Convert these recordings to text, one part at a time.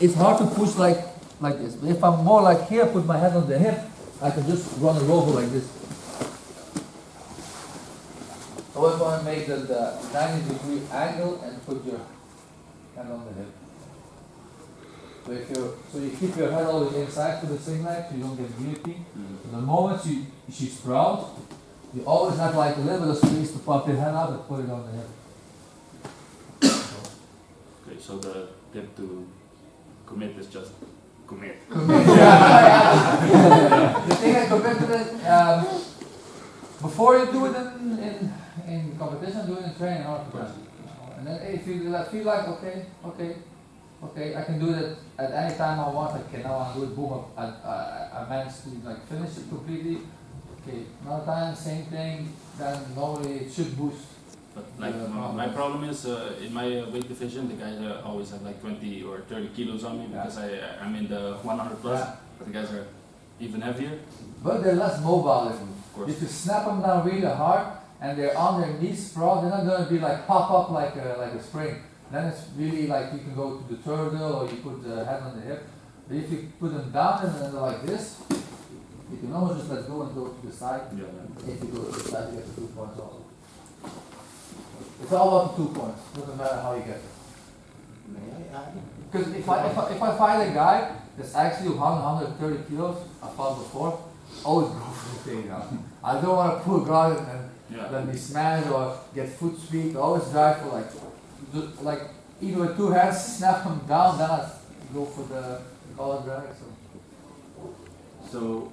it's hard to push like this. But if I'm more like here, put my head on the hip, I can just run a rover like this. So if I make the 90-degree angle and put your hand on the hip. So you keep your head always inside for the same leg, so you don't get guillotine. The moment she sprouts, you always have like a little bit of space to pop your head out and put it on the hip. Okay, so the tip to commit is just commit. The thing I commit to it, before you do it in competition, do it in training all the time. And then if you feel like, okay, I can do that at any time I want, okay, now I'll do it, boom, I managed to like finish it completely. Okay, another time, same thing, then normally it should boost. But like my problem is in my weight division, the guys always have like 20 or 30 kilos on me because I'm in the 100 plus, but the guys are even heavier. But they're less mobile than you. Of course. If you snap them down really hard and they're on their knees sprawled, they're not going to be like pop up like a spring. Then it's really like you can go to the turtle or you put the head on the hip. But if you put them down and then like this, you can almost just let go and go to the side. Yeah. If you go to the side, you get the 2 points also. It's all about the 2 points. Doesn't matter how you get it. Because if I find a guy that's actually 130 kilos, I fought before, always go for the takedown. I don't want to pull guard and then be smashed or get foot sweep. I always drive for like even with 2 hands, snap them down, then I go for the collar drag. So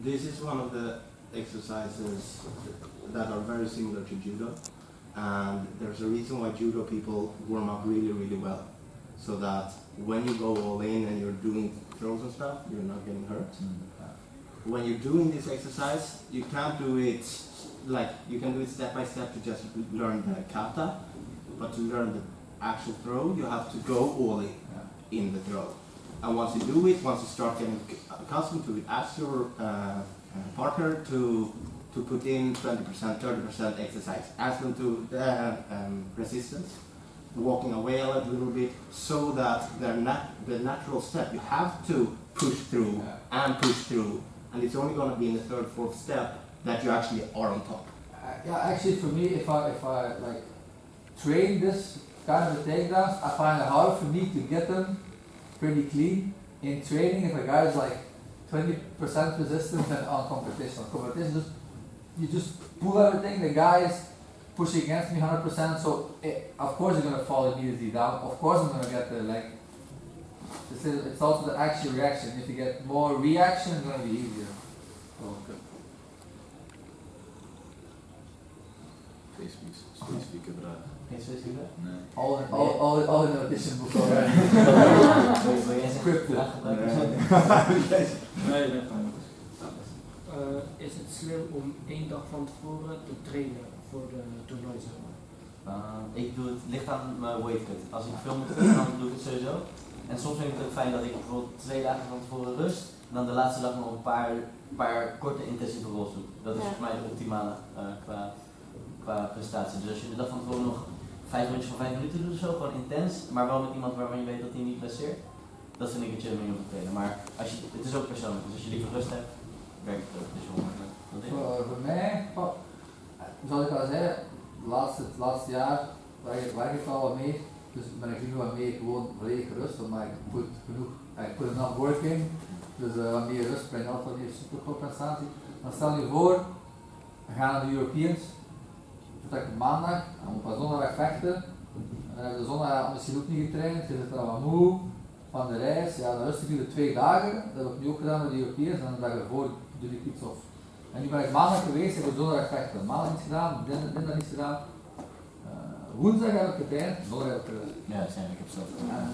this is one of the exercises that are very similar to judo, and there's a reason why judo people warm up really, really well, so that when you go all in and you're doing throws and stuff, you're not getting hurt. When you're doing this exercise, you can't do it like, you can do it step by step to just learn the kata, but to learn the actual throw, you have to go all in the throw. And once you do it, once you start getting accustomed to it, ask your partner to put in 20%, 30% exercise. Ask them to resistance, walking away a little bit, so that the natural step, you have to push through and push through, and it's only going to be in the 3rd, 4th step that you actually are on top. Actually for me, if I like train this kind of takedowns, I find it hard for me to get them pretty clean. In training, if a guy is like 20% resistance than on competition. On competition, you just pull everything, the guy is pushing against me 100%, so of course you're going to fall immediately down. Of course I'm going to get the leg. It's also the actual reaction. If you get more reaction, it's going to be easier. Okay. Specifieke vraag. Geen specifieke? Nee. All in the audition book already. Scripted. Nee, Is het slim om 1 dag van tevoren te trainen voor de toernooi, zeg maar? Ik doe het, ligt aan mijn weight cut. Als ik veel moet cutten, dan doe ik het sowieso. En soms vind ik het ook fijn dat ik bijvoorbeeld 2 dagen van tevoren rust en dan de laatste dag nog een paar korte intensieve rolls doe. Dat is voor mij de optimale qua prestatie. Dus als je de dag van tevoren nog 5 rondjes van 5 minuten doet of zo, gewoon intens, maar wel met iemand waarvan je weet dat hij niet blesseert, dat vind ik een chill manier om te trainen. Maar het is ook persoonlijk, dus als je liever rust hebt, werkt het ook. Dus voor mij, zoals ik al zei, het laatste jaar werk ik al wat meer, dus ben ik nu wat meer gewoon volledig gerust, maar ik put enough work in, dus wat meer rust brengt altijd meer supercompensatie. Dan stel je voor, we gaan naar de Europeans, vertrek maandag, en op zondag vechten, de zondag misschien ook niet getraind, je zit er al wat moe van de reis, ja, dan rust ik nu de 2 dagen, dat heb ik nu ook gedaan met de Europeans, en de dag ervoor doe ik iets of. En nu ben ik maandag geweest, ik heb zondag vechten, maandag iets gedaan, dinsdag iets gedaan, woensdag heb ik getraind, donderdag heb ik gerust. Ja, ik heb zelf gedaan.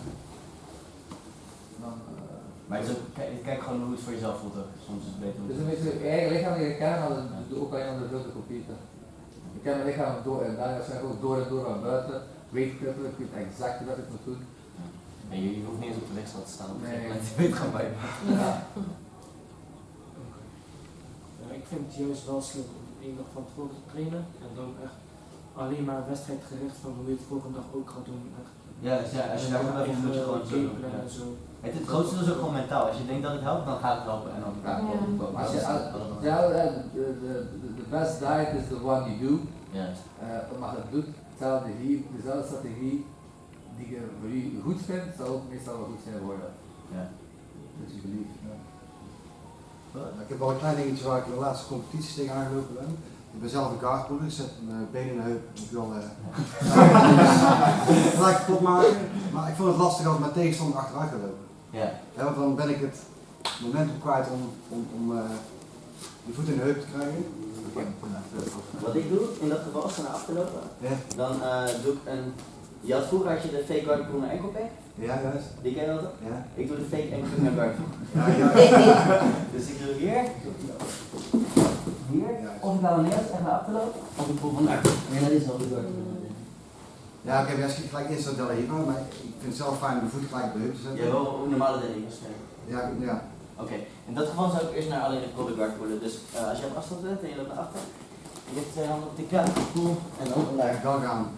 Maar het is ook, kijk gewoon hoe het voor jezelf voelt ook. Soms is het beter. Het is een beetje je eigen lichaam leren kennen, maar dat doe ook al iemand de grote kopieten. Ik ken mijn lichaam door en daar zijn ook door en door van buiten. Weet ik weet exact wat ik moet doen. En je hoeft niet eens op de wegstel te staan. Nee. Je weet gewoon bij je. Ja. Ik vind het juist wel slim om 1 dag van tevoren te trainen en dan echt alleen maar wedstrijdgericht van hoe je het volgende dag ook gaat doen. Echt Ja, dus ja, als je daar goed bij voelt, moet je gewoon zo doen. gameplan Ja. en zo. Het grootste is ook gewoon mentaal. Als je denkt dat het helpt, dan gaat het helpen en dan gaat het Ja. helpen. Als je, the best diet is the one you do. Juist. Maar het doet dezelfde strategie die je voor je goed vindt, zal ook meestal wel goed zijn voor je. Ja. Dat je belieft. Ja. Ik heb wel een klein dingetje waar ik in de laatste competities tegen aangelopen ben. Ik ben zelf een kaartpoeder, ik zet mijn benen in de heup, moet je wel gelijk kapot maken. Maar ik vond het lastig als mijn tegenstander achteruit gaat lopen. Ja. Ja, want dan ben ik het momentum kwijt om die voet in de heup te krijgen. Wat ik doe in dat geval, als ze naar achter lopen, Ja, dan doe ik een. Je had vroeger had je de fake guard broer naar enkel pack. ja, juist. Die ken je dat? Ja. Ik doe de fake enkel naar guard. Ja, ja. Dus ik doe hier, of ik nou neer en naar achter loop, of ik voel vandaar. En dat is wel goed. Ja, oké, maar als je gelijk instart wel even, maar ik vind het zelf fijn om de voet gelijk op de heup te zetten. Jij wil ook normale deling waarschijnlijk. Ja, ja. Oké, in dat geval zou ik eerst naar alleen de collar guard voelen. Dus als je op afstand bent en je loopt naar achter, je hebt 2 handen op de kuit, voel en dan vandaar. Dan gaan.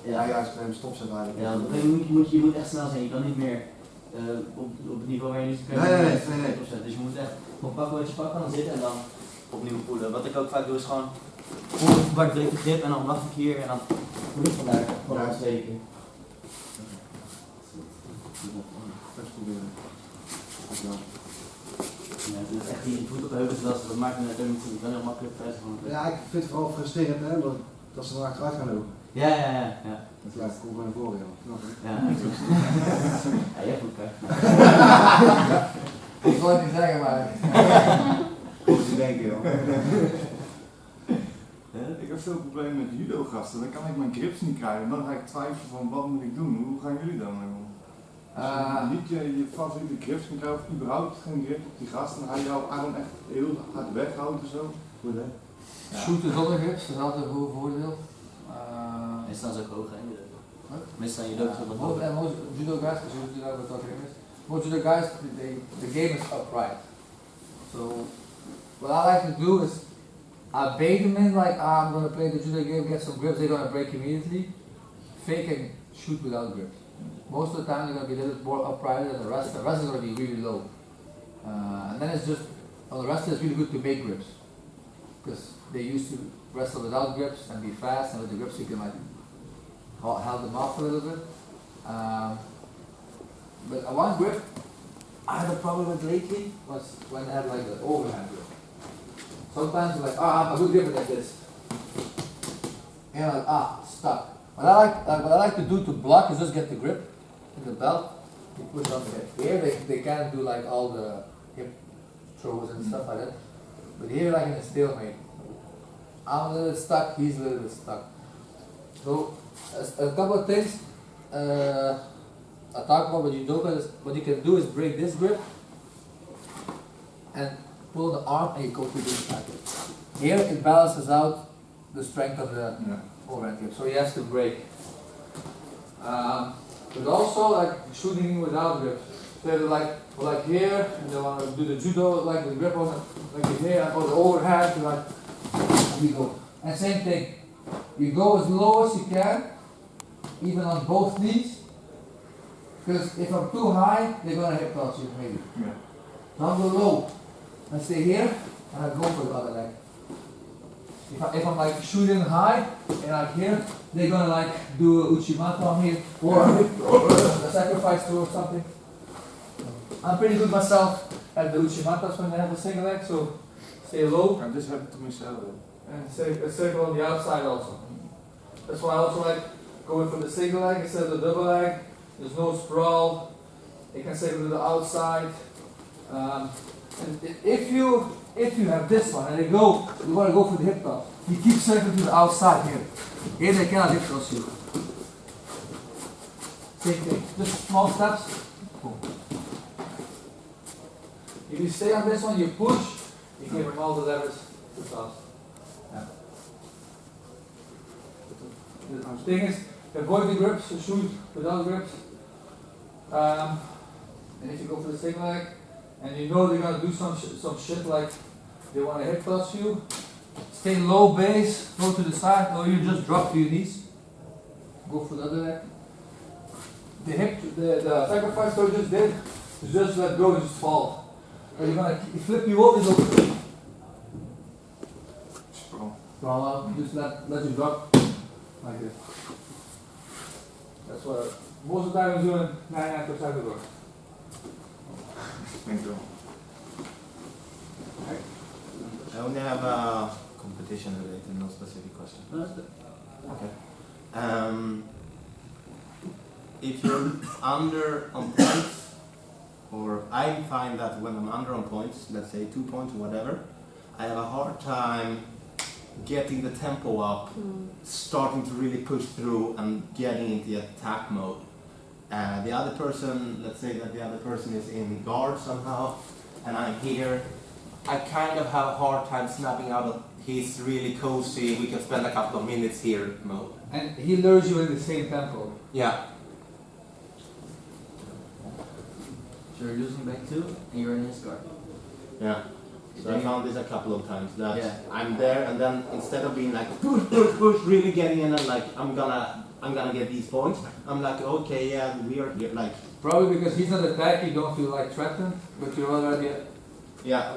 Ja, Ja, juist, bij hem stopzetten eigenlijk. ja, op een gegeven moment je moet echt snel zijn. Je kan niet meer op het niveau waar je nu zit. Nee. Dus je moet echt op pakken wat je pakken kan zitten en dan opnieuw voelen. Wat ik ook vaak doe is gewoon voel waar ik breek de grip en dan wacht ik hier en dan voel ik vandaar gewoon een tweede keer. Even proberen. Ja, dus echt die voet op de heuvel is lastig, dat maakt het ook niet zo. Ik ben heel makkelijk thuis van. Ja, ik vind het vooral frustrerend hè, dat ze er achteruit gaan lopen. Ja. Dat lijkt cool bij een voordeel. Snap je? Ja, ja, jij goed hè. Ik wil het niet zeggen, maar. Goed te denken joh. Ik heb veel problemen met judo-gasten, dan kan ik mijn grips niet krijgen. Dan ga ik twijfelen van wat moet ik doen, hoe gaan jullie dan om? Als je niet je favoriete grips kan krijgen of überhaupt geen grip op die gast, dan ga je jouw arm echt heel hard weghouden of zo. Goed hè? Ja. Shooten zonder grips, dat is altijd een goed voordeel. Meestal is ook hoog hè. Wat? Meestal je loopt wat hoog. Most judo guys, because you know what talking is. Most judo guys, the game is upright. So what I like to do is I bait them in like I'm gonna play the judo game, get some grips, they're gonna break immediately. Fake and shoot without grips. Most of the time they're gonna be a little bit more upright than the rest. The rest is gonna be really low. And then it's just on the rest it's really good to make grips. Because they used to wrestle without grips and be fast, and with the grips you can like held them off a little bit. But one grip I had a problem with lately was when I had like the overhand grip. Sometimes you're like, I'm a good grip like this. And you're like, stuck. What I like to do to block is just get the grip in the belt, you push it on the hip. Here they can't do like all the hip throws and stuff like that. But here like in a stalemate. I'm a little stuck, he's a little bit stuck. So a couple of things I talk about with judoka is what you can do is break this grip and pull the arm and you go to this side. Here it balances out the strength of the overhand grip, so he has to break. But also like shooting without grips. So they're like here, and they want to do the judo like the grip on like here, or the overhand, like you go. And same thing, you go as low as you can, even on both knees. Because if I'm too high, they're gonna hip toss you maybe. Yeah. So I'll go low. I stay here and I go for the other leg. If I'm like shooting high and like here, they're gonna like do a uchimata on here or a sacrifice throw or something. I'm pretty good myself at the uchimatas when they have a single leg, so stay low Ja, dit heb ik tenminste wel. and a circle on the outside also. That's why I also like going for the single leg instead of the double leg. There's no sprawl. You can circle to the outside. And if you have this one and you want to go for the hip toss, you keep circling to the outside here. Here they cannot hip toss you. Same thing, just small steps. Boom. If you stay on this one, you push, you give them all the levers to toss. Yeah. The thing is, avoid the grips, shoot without grips. And if you go for the single leg, and you know they're gonna do some shit like they want to hip toss you, stay low base, go to the side, or you just drop to your knees. Go for the other leg. the hip, the sacrifice coach just did, is just let go and just fall. Or you're gonna flip you up, it's okay. Well, just let you drop like this. That's what most of the time I'm doing 99% of the work. Thank you. I only have a competition related, no specific question. Okay. If you're under on points, or I find that when I'm under on points, let's say 2 points or whatever, I have a hard time getting the tempo up, starting to really push through and getting into the attack mode. The other person, let's say that the other person is in guard somehow, and I'm here, I kind of have a hard time snapping out of he's really cozy, we can spend a couple of minutes here mode. And he lures you in the same tempo. Yeah. So you're losing back 2 and you're in his guard. Yeah. So I found this a couple of times that Yeah. I'm there and then instead of being like push, really getting in and like I'm gonna get these points, I'm like okay, yeah, we are here, like Probably because he's not attacking, you don't feel like threatened, but you're already yeah.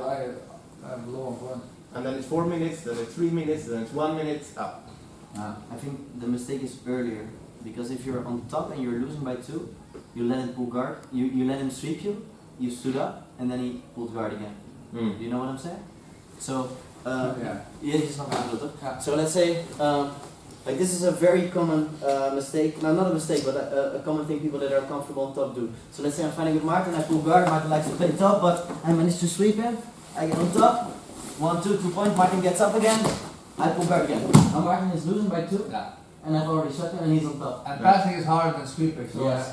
I'm low on points. And then it's 4 minutes, then it's 3 minutes, then it's 1 minute up. I think the mistake is earlier, because if you're on top and you're losing by 2, you let him pull guard, you let him sweep you, you stood up, and then he pulled guard again. Mm. Do you know what I'm saying? So, Yeah. je snapt wat ik bedoel, toch? Yeah. So let's say, like this is a very common mistake, no, not a mistake, but a common thing people that are comfortable on top do. So let's say I'm fighting with Maarten, I pull guard, Maarten likes to play top, but I manage to sweep him, I get on top, 1, 2, 2 points, Maarten gets up again, I pull guard again. Now Maarten is losing by 2, Yeah. and I've already swept him and he's on top. And passing is harder than sweeping, so Yes.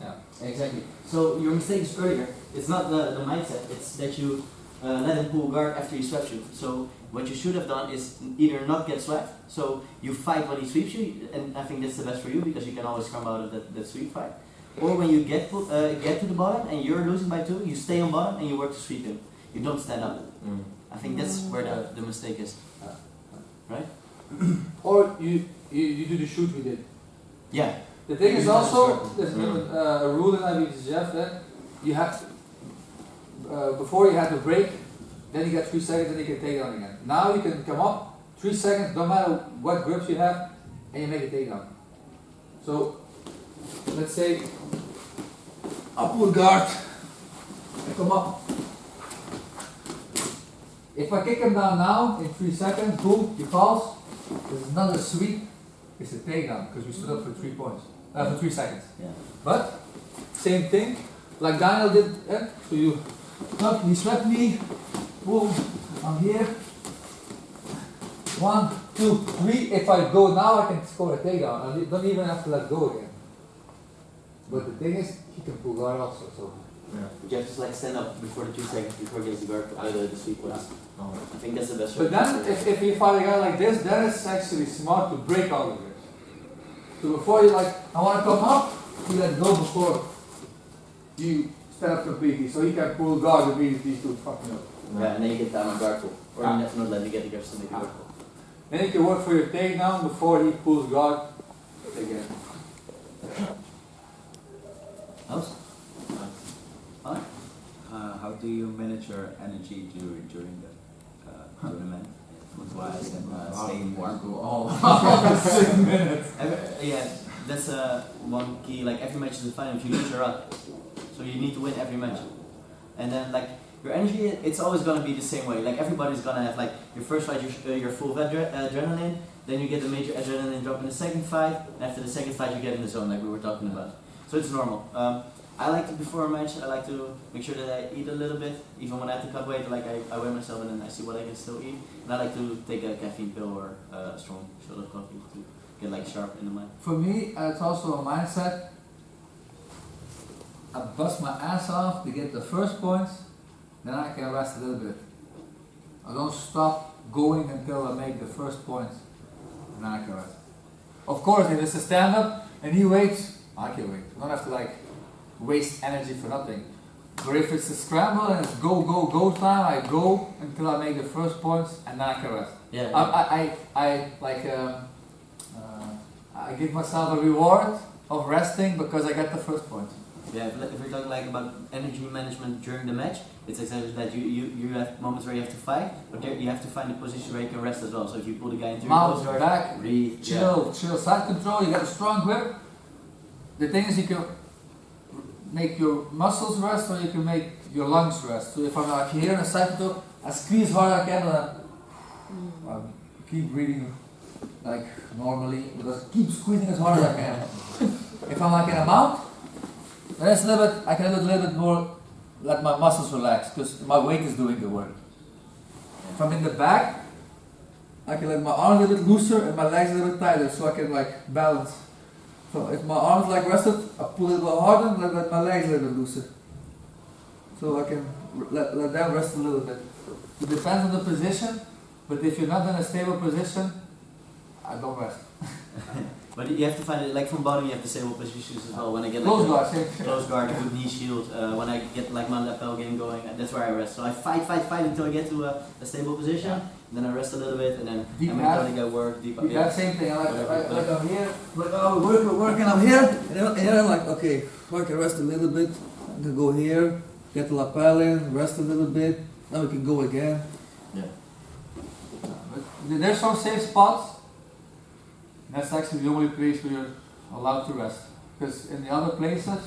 yeah. Exactly. So your mistake is earlier. It's not the mindset, it's that you let him pull guard after he swept you. So what you should have done is either not get swept, so you fight when he sweeps you, and I think that's the best for you because you can always come out of that sweep fight. Or when you get to the bottom and you're losing by 2, you stay on bottom and you work to sweep him. You don't stand up. Mm. I think that's where the mistake is. Right? Or you do the shoot we did. Yeah. The thing is You also, do there's a rule in IBJJF that you have to, before you have to break, then you get 3 seconds and you can take down again. Now you can come up, 3 seconds, no matter what grips you have, and you make a takedown. So, let's say, upward guard, I come up. If I kick him down now, in 3 seconds, boom, he falls, there's another sweep, it's a takedown, because we stood up for 3 points, for 3 seconds. Yeah. But, same thing, like Daniel did, so you, up, he swept me, boom, I'm here, 1, 2, 3, if I go now I can score a takedown, I don't even have to let go again. But the thing is, he can pull guard also, so. Yeah. You have to like stand up before the 2 seconds before he gets the guard, the sweep points. Oh. I think that's the best way. But then, if you fight a guy like this, then it's actually smart to break out of this. So before you like, I want to come up, you let go before you stand up completely, so he can pull guard and beat these two fucking up. Yeah, and then you get down on guard pull. Or Ah. you have to not let me get the grips to make the guard pull. Then you can work for your takedown before he pulls guard again. House? How do you manage your energy during the tournament? Food-wise and staying warm? All 6 minutes. Yeah, that's one key. Like every match is a final. If you lose, you're out. So you need to win every match. And then like your energy, it's always gonna be the same way. Like everybody's gonna have like your first fight, you're full of adrenaline. Then you get a major adrenaline drop in the second fight. And after the second fight, you get in the zone, like we were talking about. So it's normal. I like to, before a match, I like to make sure that I eat a little bit. Even when I have to cut weight, like I weigh myself and then I see what I can still eat. And I like to take a caffeine pill or a strong shot of coffee to get like sharp in the mind. For me, it's also a mindset. I bust my ass off to get the first points, then I can rest a little bit. I don't stop going until I make the first points, and then I can rest. Of course, if it's a stand-up and he waits, I can wait. I don't have to like waste energy for nothing. But if it's a scramble and it's go time, I go until I make the first points and then I can rest. Yeah. I give myself a reward of resting because I get the first point. Yeah, if we're talking like about energy management during the match, it's exactly that you have moments where you have to fight, but there you have to find a position where you can rest as well. So if you pull the guy into your Mount, close guard, back, breathe, chill, side control, you got a strong grip. The thing is you can make your muscles rest or you can make your lungs rest. So if I'm like here in a side control, I squeeze hard I can and I keep breathing like normally, because keep squeezing as hard as I can. If I'm like in a mount, then it's a little bit, I can do a little bit more, let my muscles relax, because my weight is doing the work. If I'm in the back, I can let my arms a little bit looser and my legs a little bit tighter, so I can like balance. So if my arms like rested, I pull a little bit harder and let my legs a little bit looser. So I can let them rest a little bit. It depends on the position, but if you're not in a stable position, I don't rest. But you have to find it, like from bottom you have the stable positions as well. When I get Close guard, close guard, good knee shield, when I get like my lapel game going, that's where I rest. So I fight until I get to a stable position, and then I rest a little bit, and then deep I'm going to work deep up. Yeah, same thing. Like I'm here, like we're working, I'm here, and then I'm like, okay, I can rest a little bit, I can go here, get the lapel in, rest a little bit, now we can go again. Yeah. But there's some safe spots. That's actually the only place where you're allowed to rest. Because in the other places,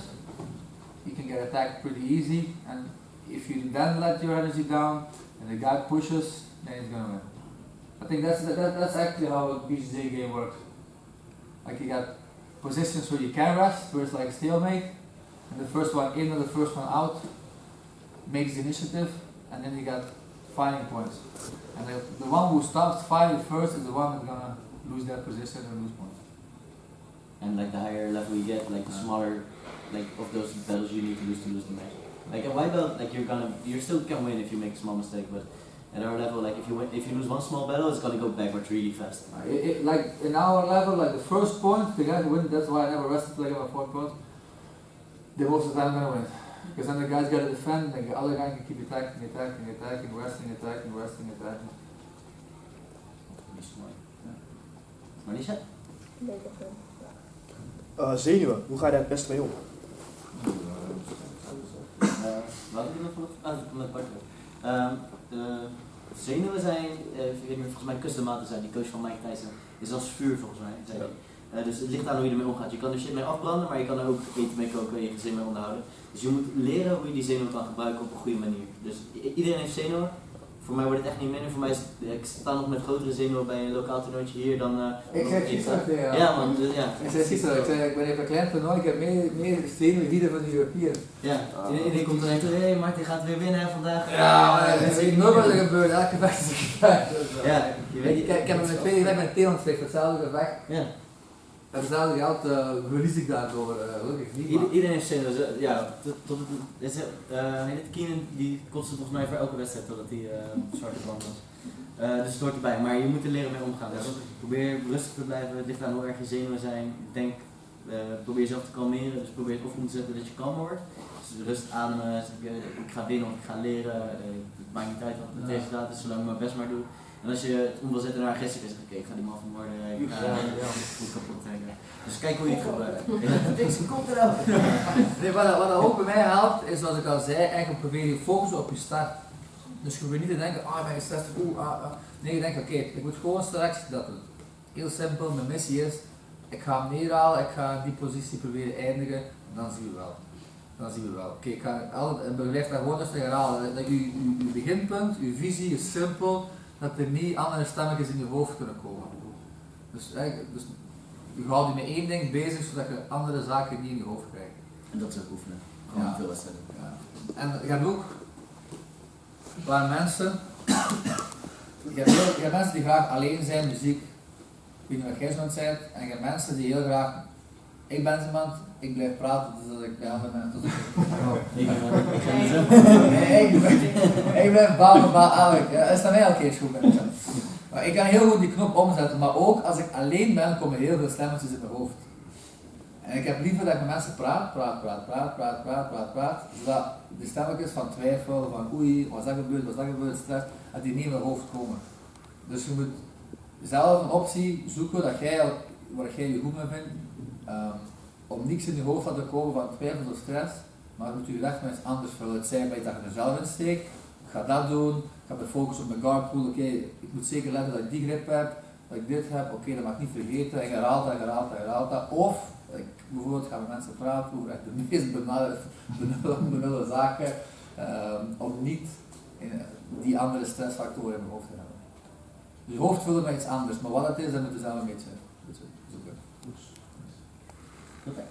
you can get attacked pretty easy, and if you then let your energy down, and the guy pushes, then he's gonna win. I think that's actually how a BJJ game works. Like you got positions where you can rest, where it's like a stalemate, and the first one in or the first one out makes the initiative, and then you got fighting points. And the one who stops fighting first is the one who's gonna lose that position and lose points. And like the higher level you get, like the smaller, like of those battles you need to lose the match. Like a white belt, like you still can win if you make a small mistake, but at our level, like if you lose one small battle, it's gonna go backwards really fast. Like in our level, like the first point, the guy who wins. That's why I never rested till I got my 4 points. The most of the time I'm gonna win, because then the guy's gotta defend, and the other guy can keep attacking, resting. Manisha? Zenuwen, hoe ga je daar het beste mee om? Wat heb je nog van het partner? Zenuwen zijn, ik weet niet, volgens mij Custom zijn, die coach van Mike Tyson, is als vuur volgens mij. Zei hij. Dus het ligt aan hoe je ermee omgaat. Je kan er shit mee afbranden, maar je kan er ook eten mee koken en je gezin mee onderhouden. Dus je moet leren hoe je die zenuwen kan gebruiken op een goede manier. Dus iedereen heeft zenuwen. Voor mij wordt het echt niet minder. Voor mij ik sta nog met grotere zenuwen bij een lokaal toernooitje hier dan. Ik zeg gisteren, ja man, ja. Ik zei gisteren, ik ben even een klein toernooi, ik heb meer zenuwen hier van de European. Ja, iedereen komt dan en zegt, hé Maarten gaat weer winnen vandaag. Ja, maar dat is nooit wat er gebeurt, elke dag is een gevecht. Ja, ik heb hem in 2 weken met een teelantvecht, hetzelfde gevecht. Ja. En hetzelfde geld verlies ik daardoor, gelukkig niet. Iedereen heeft zenuwen, ja, tot Keenan die kostte volgens mij voor elke wedstrijd totdat hij zwarte band was. Dus het hoort erbij, maar je moet er leren mee omgaan. Dus probeer rustig te blijven, het ligt aan hoe erg je zenuwen zijn. Probeer jezelf te kalmeren, dus probeer het om te zetten dat je kalmer wordt. Dus rust ademen, ik ga winnen of ik ga leren, het maakt niet uit wat het resultaat is, zolang ik mijn best maar doe. En als je het om wil zetten naar agressie, dan zeg ik, ik ga die man vermoorden, ik ga goed kapot trekken. Dus kijk hoe je het gebruikt. Niks, komt erop. Nee, wat dat ook bij mij helpt, is zoals ik al zei, eigenlijk probeer je focussen op je start. Dus je hoeft niet te denken, ik ben gestrest, Nee, je denkt, oké, ik moet gewoon straks dat doen. Heel simpel, mijn missie is, ik ga hem neerhalen, ik ga die positie proberen eindigen, en dan zien we wel. Oké, ik ga altijd, blijf daar gewoon rustig herhalen. Dat je beginpunt, je visie is simpel, dat er niet andere stemmetjes in je hoofd kunnen komen. Dus je houdt je met één ding bezig, zodat je andere zaken niet in je hoofd krijgt. En dat is ook oefenen. Gewoon veel wedstrijden. Ja. En je hebt ook waar mensen, je hebt mensen die graag alleen zijn, muziek, ik weet niet wat jij zo aan het zijn, en je hebt mensen die heel graag, ik ben iemand, ik blijf praten totdat ik bij andere mensen ik blijf bouwen, dat is dan mij elke keer goed met. Maar ik kan heel goed die knop omzetten, maar ook als ik alleen ben, komen heel veel stemmetjes in mijn hoofd. En ik heb liever dat ik met mensen praat, zodat de stemmetjes van twijfel, van oei, was dat gebeurd, stress, dat die niet in mijn hoofd komen. Dus je moet zelf een optie zoeken waar jij je goed mee vindt, om niks in je hoofd laten komen van twijfels of stress, maar je moet je weg met iets anders vullen. Het zijn dat je er zelf in steekt, ik ga dat doen, ik ga me focussen op mijn guard pool, oké, ik moet zeker letten dat ik die grip heb, dat ik dit heb, oké, dat mag ik niet vergeten, ik herhaal dat. Of, ik bijvoorbeeld ga met mensen praten over echt de meest benullige zaken, om niet die andere stressfactoren in mijn hoofd te hebben. Dus je hoofd vullen met iets anders, maar wat het is, dat moet je zelf een beetje zoeken. Okay.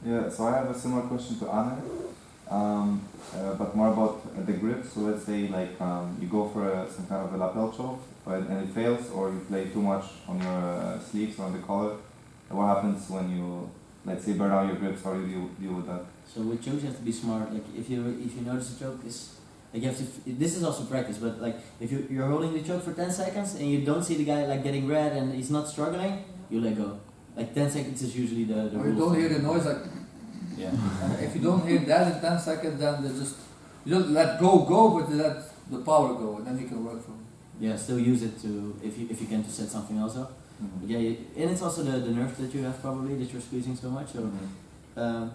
Yeah, so I have a similar question to Anne, but more about the grip. So let's say like you go for some kind of a lapel choke, and it fails, or you play too much on your sleeves or on the collar. What happens when you, let's say, burn out your grips? How do you deal with that? So with chokes you have to be smart. Like if you notice a choke is, like you have to. This is also practice, but like if you're holding the choke for 10 seconds and you don't see the guy like getting red and he's not struggling, you let go. Like 10 seconds is usually the Or rule. you don't hear the noise like. Yeah. If you don't hear that in 10 seconds, then you don't let go, but you let the power go, and then you can work from. Yeah, still use it to if you can to set something else up. Mm-hmm. Yeah, and it's also the nerve that you have probably that you're squeezing so much. So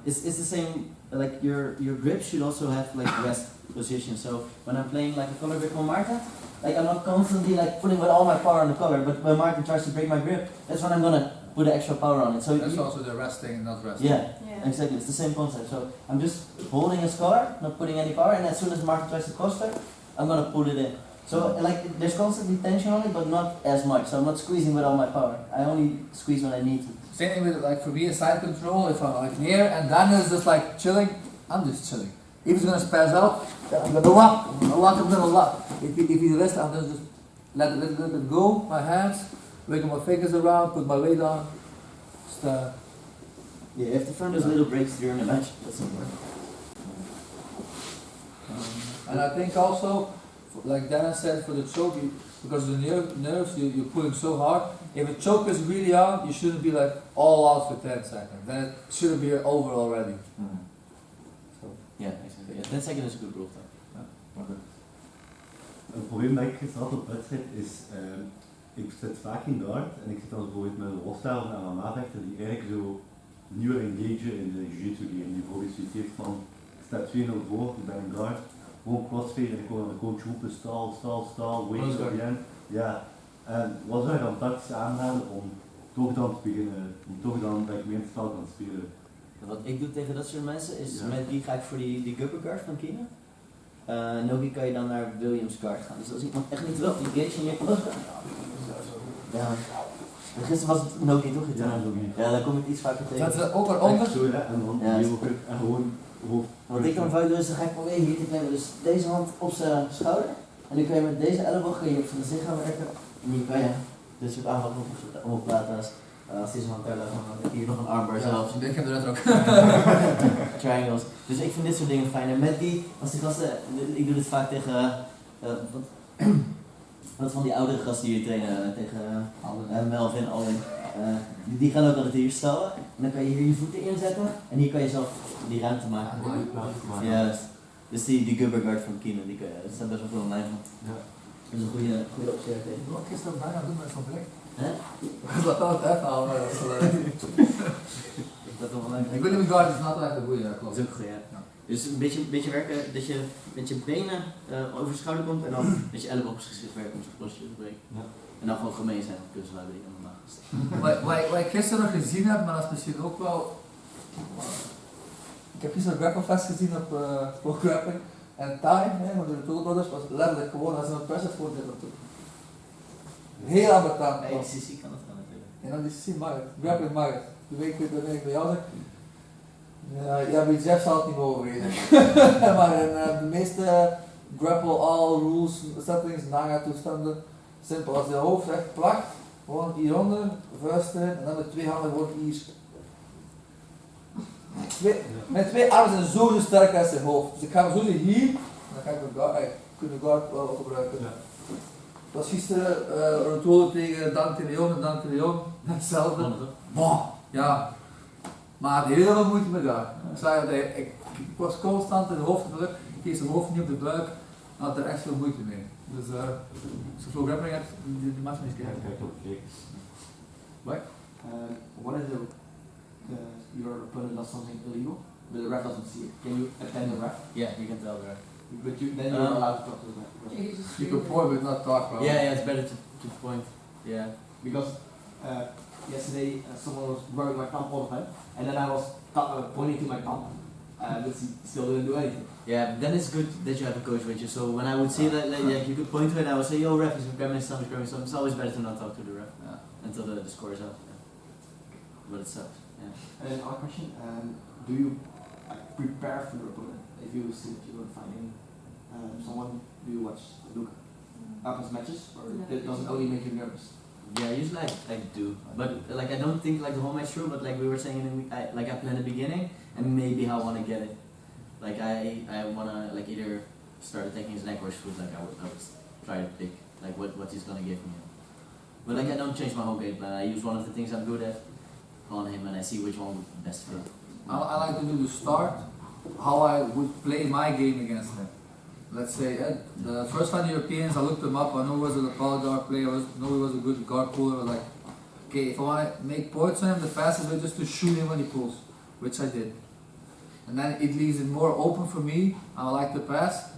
it's the same. Like your grip should also have like rest position. So when I'm playing like a collar grip on Maarten, like I'm not constantly like putting with all my power on the collar, but when Maarten tries to break my grip, that's when I'm gonna put the extra power on it. So That's also the resting, not resting. yeah, exactly. It's the same concept. So I'm just holding his collar, not putting any power, and as soon as Maarten tries to coaster, I'm gonna put it in. So like there's constantly tension on it, but not as much. So I'm not squeezing with all my power. I only squeeze when I need to. Same thing with like for me, side control. If I'm like near and Daniel is just like chilling, I'm just chilling. If he's gonna spaz out, then I'm gonna lock. If he listen, I'm just let it go. My hands, wiggle my fingers around, put my weight on. Just Yeah, if the front does little breaks during the match, that's important. And I think also, like Dennis said, for the choke, because of the nerves, you're pulling so hard. If a choke is really on, you shouldn't be like all out for 10 seconds. Then it shouldn't be over already. So. Yeah, exactly. Yeah, 10 seconds is a good rule though. Okay. Een probleem dat ik gehad op wedstrijd is, ik zit vaak in guard en ik zit dan bijvoorbeeld met een rolstaal en een MMA-vechter die eigenlijk zo nieuw engagen in de jiu-jitsu game. Die bijvoorbeeld zoiets heeft van, ik sta 2-0 voor, ik ben een guard, gewoon crossfade en ik hoor aan de coach roepen, staal, wait again. Ja, en wat zou je dan tactisch aanraden om toch dan te beginnen, om toch dan dat ik meer in het spel kan spelen? Wat ik doe tegen dat soort mensen is, met die ga ik voor die gupper guard van Kina. Nogi kan je dan naar Williams guard gaan. Dus als iemand echt niet wil, die gauge in je klas. Ja. Gisteren was het Nogi toch? Ja, daar kom ik iets vaker tegen. Dat is ook eronder. Zo, ja, en dan en gewoon hoofd. Wat ik dan vaak doe is, dan ga ik proberen hier te klemmen. Dus deze hand op zijn schouder. En nu kan je met deze elleboog op zijn gezicht gaan werken. En hier kan je dit soort aanvallen op laten. Als die zijn hand daar laat, dan heb ik hier nog een armbar zelfs. Ik heb er net ook. Triangles. Dus ik vind dit soort dingen fijn. En met die, als die gasten, ik doe dit vaak tegen, wat van die oudere gasten die hier trainen, tegen Melvin, Alwin. Die gaan ook altijd hier stellen. En dan kan je hier je voeten inzetten. En hier kan je zelf die ruimte maken. Juist. Dus die gubber guard van Kino, die kan je, er staat best wel veel online van. Ja. Dat is een goede optie tegen. Wat is dat bijna doen met zo'n blik? Hè? Ik wil dat altijd even halen, maar dat is wel Dat is wel ik weet niet, guard is not echt een goede, Dat klopt. is ook goed, ja. Dus een beetje werken dat je met je benen over je schouder komt en dan met je elleboog op zijn gezicht werken om zijn klosje te breken. Ja. En dan gewoon gemeen zijn op kussen hebben die allemaal naast. Wat ik gisteren nog gezien heb, maar dat is misschien ook wel. Ik heb gisteren Grapplefest gezien op Pro Grappling en Thai, maar de Tool Brothers was letterlijk gewoon als een press voor dit naartoe. Heel ambetant. Bij ACC kan dat wel natuurlijk. En dan is het Markt, Grappling Markt. De week dat ik bij jou zeg. Ja, bij Jeff zal het niet meer overreden. Maar de meeste grapple all rules settings, naga toestanden, simpel. Als je hoofd echt plakt, gewoon hieronder, vuist erin en dan met twee handen gewoon hier. Met twee armen zijn zo sterk als zijn hoofd. Dus ik ga hem zo hier, dan ga ik mijn guard wel gebruiken. Ja. Het was gisteren een tool tegen Dante Leon, hetzelfde. Ja. Maar die hele veel moeite met daar. Ik was constant in de hoofdbreuk, ik kreeg zijn hoofd niet op de buik, en had er echt veel moeite mee. Dus als je Flow Grappling hebt, die match niet kijken. Kijk op, kijk. One of the your opponent does something illegal, but the ref doesn't see it. Can you attend the ref? Yeah, you can tell the ref. But then you're allowed to talk to the ref. You can point but not talk about Yeah, it's better to point. Yeah. Because yesterday someone was wearing my thumb all the time, and then I was pointing to my thumb, but he still didn't do anything. Yeah, but then it's good that you have a coach with you. So when I would see that, like, you could point to it, I would say, yo, ref, he's grabbing his thumb, he's grabbing his thumb. It's always better to not talk to the ref until the score is out. Yeah. But it sucks. Yeah. And another question, do you prepare for your opponent? If you see that you're fighting someone, do you look up his matches, or does it only make you nervous? Yeah, usually I do, but like I don't think like the whole match through. But like we were saying, I plan the beginning and maybe how I want to get it. Like I want to like either start attacking his neck or his foot. Like I would try to pick like what he's gonna give me. But like I don't change my whole game plan. I use one of the things I'm good at on him, and I see which one would best fit. I like to do the start, how I would play my game against him. Let's say the first five Europeans, I looked them up. I know he was a lapel guard player. I know he was a good guard puller. Like, okay, if I want to make points on him, the fastest way is just to shoot him when he pulls, which I did. And then it leaves it more open for me. I like the pass.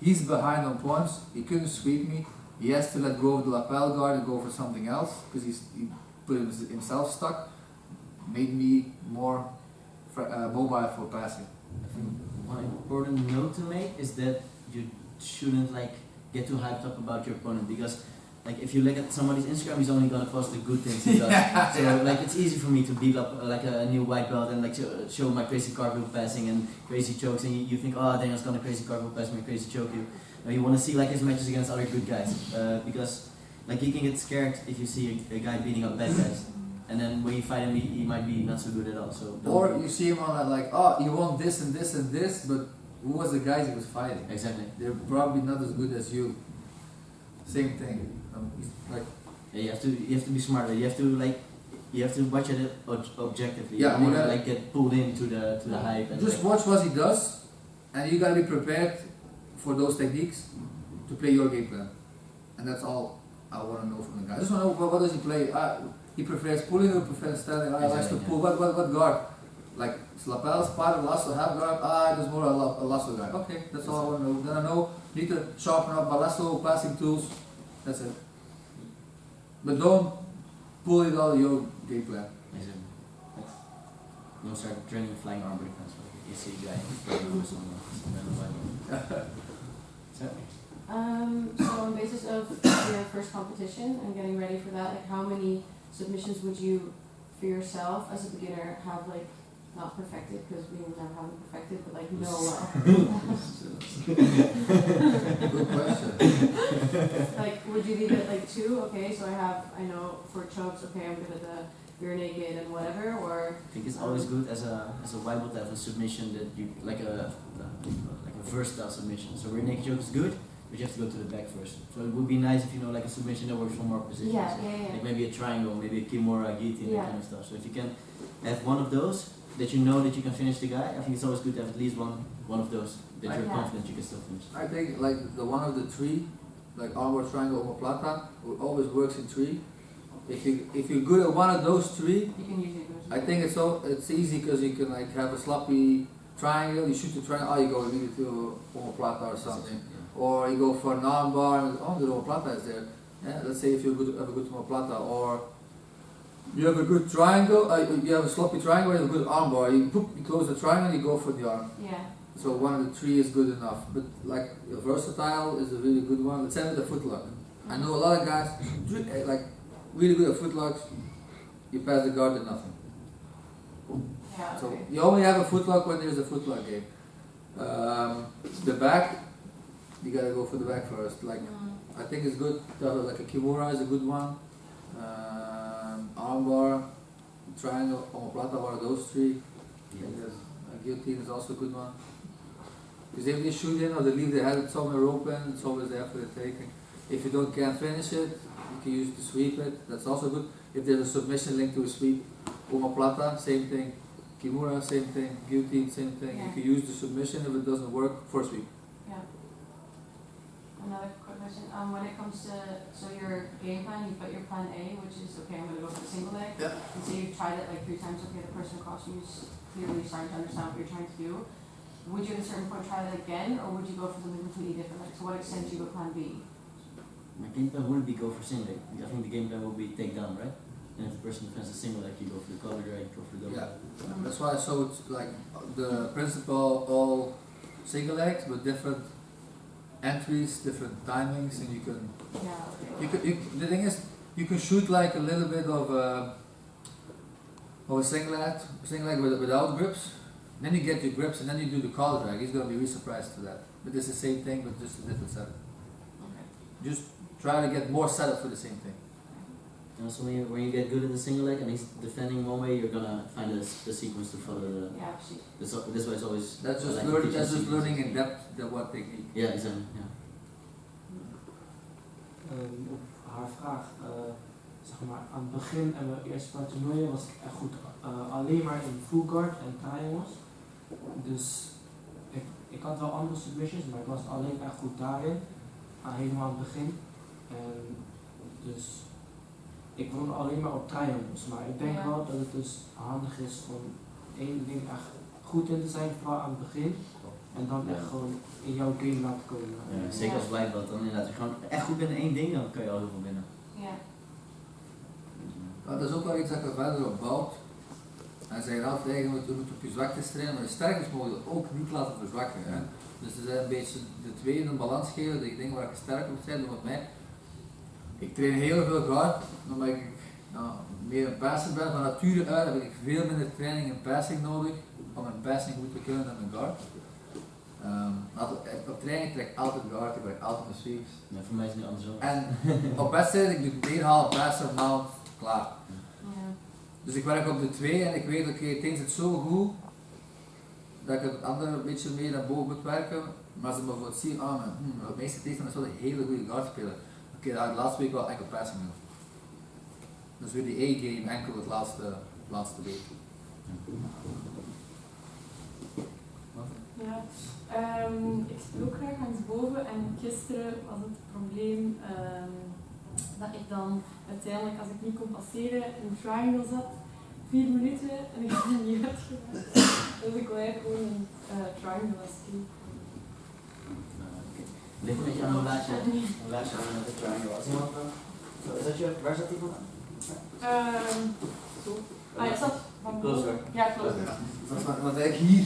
He's behind on points. He couldn't sweep me. He has to let go of the lapel guard and go for something else because he put himself stuck. Made me more mobile for passing. I think one important note to make is that you shouldn't like get too hyped up about your opponent, because like if you look at somebody's Instagram, he's only gonna post the good things he does. So like it's easy for me to beat up like a new white belt and like show my crazy cartwheel passing and crazy chokes, and you think, oh, Daniel's gonna crazy cartwheel pass me, crazy choke you. You want to see like his matches against other good guys, because like you can get scared if you see a guy beating up bad guys. And then when you fight him, he might be not so good at all. So or you see him on like, oh, he won this and this and this, but who was the guys he was fighting? Exactly. They're probably not as good as you. Same thing. Like yeah, you have to be smarter. You have to watch it objectively. Yeah, you don't want to like get pulled into the hype. And just watch what he does, and you gotta be prepared for those techniques to play your game plan. And that's all I want to know from the guy. I just want to know what does he play. He prefers pulling or prefers standing. He likes to pull. What guard? Like lapel, spider, lasso, half guard. There's more a lasso guy. Okay, that's all I want to know. Then I know need to sharpen up my lasso, passing tools. That's it. But don't pull it out of your game plan. Exactly. Don't start training flying armor defense. You see a guy flying over someone. So on basis of your first competition and getting ready for that, like how many submissions would you, for yourself as a beginner, have like not perfected, because we never have it perfected, but like know well? Good question. Like would you leave it at like 2? Okay, so I know for chokes, okay, I'm good at the rear naked and whatever, or I think it's always good as a white belt to have a submission that you like a versatile submission. So rear naked choke is good, but you have to go to the back first. So it would be nice if you know like a submission that works for more positions. Yeah. Like maybe a triangle, maybe a kimura, guillotine, Yeah. that kind of stuff. So if you can have one of those that you know that you can finish the guy, I think it's always good to have at least one of those that you're confident you can still finish. I think like the one of the 3, like armor, triangle, omoplata, always works in 3. If you're good at one of those 3, you can usually do it. I think it's easy because you can like have a sloppy triangle. You shoot the triangle, you go immediately to omoplata or something, or you go for an arm bar. And, the omoplata is there. Yeah, let's say if you have a good omoplata, or you have a good triangle, you have a sloppy triangle, you have a good arm bar. You close the triangle, you go for the arm. Yeah. So one of the 3 is good enough. But like a versatile is a really good one. Let's say with the footlock. I know a lot of guys like really good at footlocks. You pass the guard to nothing. Yeah, So okay. you only have a footlock when there's a footlock game. The back, you gotta go for the back first. Like I think it's good to have like a kimura is a good one. Armbar, triangle, omoplata, one of those 3. Yeah. A guillotine is also a good one. Because if they shoot in or they leave their head somewhere open, it's always there for the taking. If you can't finish it, you can use it to sweep it. That's also good. If there's a submission linked to a sweep, omoplata, same thing. Kimura, same thing. Guillotine, same thing. Yeah. You can use the submission if it doesn't work for a sweep. Yeah. Another quick question. When it comes to your game plan, you've got your plan A, which is okay, I'm going to go for the single leg. Yeah. And so you've tried it like 3 times. Okay, the person across you is clearly starting to understand what you're trying to do. Would you at a certain point try that again, or would you go for something completely different? Like, to what extent do you go plan B? My game plan wouldn't be go for single leg. I think the game plan will be takedown, right? And if the person defends a single leg, you go for the collar drag, go for the double. Yeah, that's why I showed like the principle all single legs with different entries, different timings, and you can. Yeah. Okay. The thing is, you can shoot like a little bit of a single leg without grips. Then you get your grips, and then you do the collar drag. He's gonna be really surprised to that. But it's the same thing, but just a different setup. Okay. Just try to get more setup for the same thing. And also when you get good at the single leg and he's defending one way, you're gonna find the sequence to follow the. Yeah, this way is always. That's just learning in depth the what technique. Ja, exactly. Ja. Op haar vraag, zeg maar aan het begin en mijn eerste paar toernooien was ik echt goed alleen maar in full guard en triangles. Dus ik had wel andere submissions, maar ik was alleen echt goed daarin, helemaal aan het begin. En dus ik woon alleen maar op triangles, maar ik denk wel dat het dus handig is om één ding echt goed in te zijn, vooral aan het begin. En dan echt gewoon in jouw game laten komen. Ja, zeker als blijkbaar dan inderdaad. Als je gewoon echt goed bent in één ding, dan kan je al heel veel winnen. Ja. Maar dat is ook wel iets dat ik er verder op bouwt. Hij zei altijd eigenlijk, je moet op je zwaktes trainen, maar je sterktes mogen je ook niet laten verzwakken. Hè. Dus er zijn een beetje de twee in een balans geven, dat ik denk waar ik sterk op zijn, want mij. Ik train heel veel guard, omdat ik meer een passer ben. Van nature uit heb ik veel minder training en passing nodig om mijn passing goed te kunnen dan mijn guard. Op training trek ik altijd guard, ik werk altijd met sweeps. Ja, voor mij is het nu andersom. En op wedstrijd, ik doe 1,5 passer, mount, klaar. Ja. Dus ik werk op de 2 en ik weet oké, het een zit zo goed dat ik het andere een beetje meer naar boven moet werken. Maar als ze bijvoorbeeld zien, de meeste tegenstanders is wel een hele goede guard spelen. Oké, daar had de laatste week wel enkel passing doen. Dus weer die A-game enkel het laatste week. Ja, ik speel ook graag boven en gisteren was het probleem dat ik dan uiteindelijk, als ik niet kon passeren, in een triangle zat, 4 minuten en ik ben niet uitgeraakt. Dus ik wil eigenlijk gewoon een triangle escape. Ligt een beetje aan hoe laat je aan met de triangle was. Is dat je, waar zat die van? Zo. Ah, je zat van closer. Ja, closer. Wat eigenlijk hier.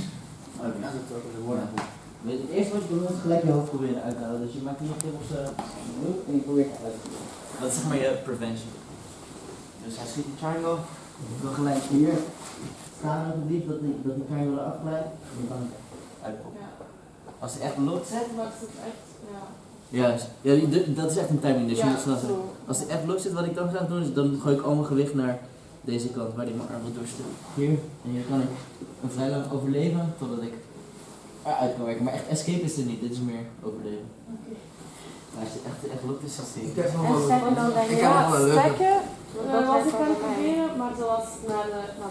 Het eerste wat je doet is gelijk je hoofd proberen uit te halen. Dus je maakt hier een op zijn hoofd en je probeert het uit te halen. Dat is zeg maar je prevention. Dus hij schiet die triangle, dan gelijk hier staan op het diep dat die triangle eraf blijft en dan uitpoppen. Ja. Als hij echt los zit, maar het is echt, ja, dat is echt een timing, dus je moet snel zijn. Als hij echt los zit, wat ik dan ga doen, is dan gooi ik al mijn gewicht naar deze kant, waar die mijn arm wil doorsturen. Hier, en hier kan ik een vrij lang overleven, totdat ik eruit kan werken. Maar echt escape is er niet, dit is meer overleven. Okay. Maar als je echt lukt, is het steeds. Ik heb nog wel stekken was ik aan het proberen, maar zoals naar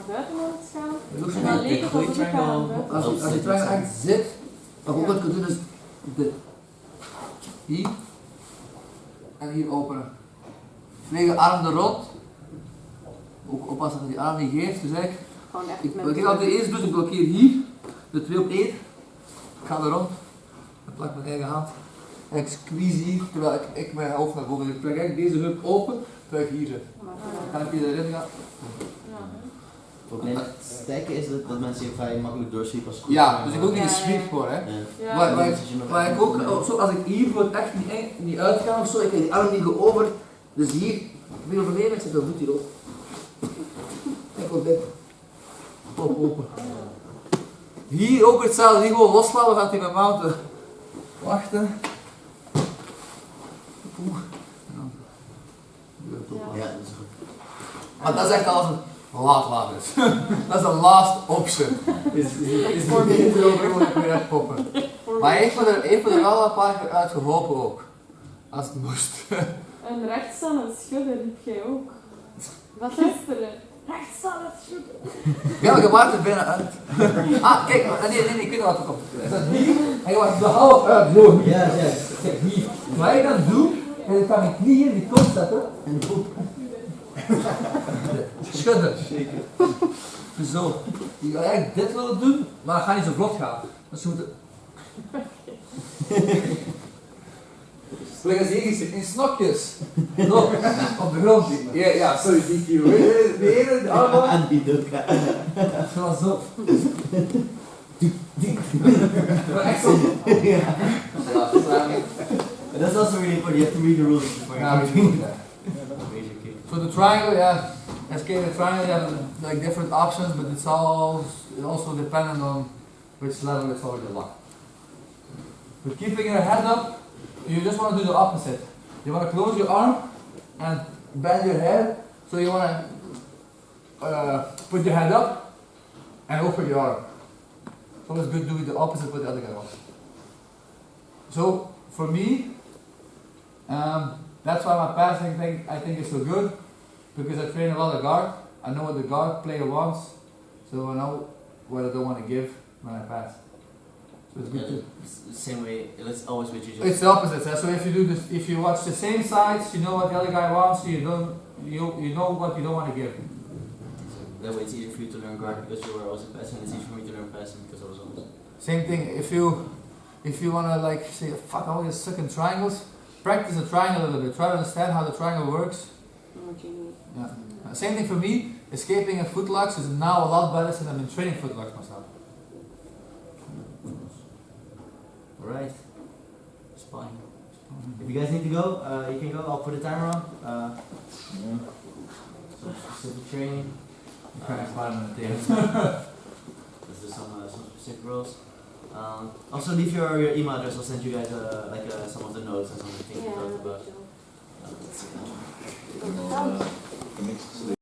buiten aan het gaan. En dan leek het alsof ik aan buiten. Als je triangle echt zit, wat ook wat je kunt doen is dit. Hier en hier openen. Vleeg je arm er rond. Ook oppassen dat die arm niet geeft. Dus eigenlijk, wat ik altijd eerst doe, ik blokkeer hier, de 2 op 1. Ik ga er rond, ik plak mijn eigen hand en ik squeeze hier terwijl ik mijn hoofd naar boven. Ik plak eigenlijk deze heup open terwijl ik hier zit. Dan heb je erin gaan. Het probleem met stekken is dat mensen je vrij makkelijk doorswiepen als goed. Ja, dus ik ook niet een sweep voor. Hè. Maar ik ook, zo, als ik hier voor echt niet uitga of zo, ik heb die arm niet go over. Dus hier, ik wil overleven, ik zet mijn voet hierop. Kijk op dit. Open. Hier ook hetzelfde, niet gewoon loslaten, gaat hij met mounten. Wachten. Ja, dat is goed. Maar dat is echt als een laat is. Dat is de last option. Is niet erover weer echt poppen. Maar hij heeft me er wel een paar keer uit geholpen ook. Als het moest. En rechts aan het schudden riep jij ook. Wat gisteren? Rechts aan het schudden. Ja, maar je maakt het bijna uit. Kijk, nee, ik weet nog wat er komt. Is dat hier? En je maakt de half uit, zo. Ja. Kijk, hier. Wat ik dan doe, is ik kan mijn knieën in die kont zetten en de poep. Schudden. Dus zo. Je kan eigenlijk dit willen doen, maar het gaat niet zo vlot gaan. Dus je moet liggen ze hier in snokjes. Zo, op de grond. Ja, sorry, die weer de armen. En die doet Zoals zo. Maar echt zo. Ja, dat is eigenlijk. That's also really important. You have to read the rules before you do that. So the triangle, yeah, escape the triangle, you have like different options, but it's also dependent on which level it's already locked. But keeping your head up, you just want to do the opposite. You want to close your arm and bend your head, so you want to put your head up and open your arm. It's always good doing the opposite what the other guy wants. So for me, that's why my passing thing I think is so good, because I train a lot of guard. I know what the guard player wants, so I know what I don't want to give when I pass. So it's good too. It's the same way. It's always what you just. It's the opposite. So if you do this, if you watch the same sides, you know what the other guy wants. So you know what you don't want to give. That way it's easier for you to learn guard because you were always a passing. It's easier for me to learn passing because I was always. Same thing. If you want to like say fuck, I always suck in triangles. Practice the triangle a little bit. Try to understand how the triangle works. Yeah. Same thing for me. Escaping in footlocks is now a lot better since I've been training footlocks myself. Alright. Spine. If you guys need to go, you can go. I'll put a timer on. Some specific training. Let's do some specific rules. Also leave your email address. I'll send you guys some of the notes and some of the things we talked about. Let's see.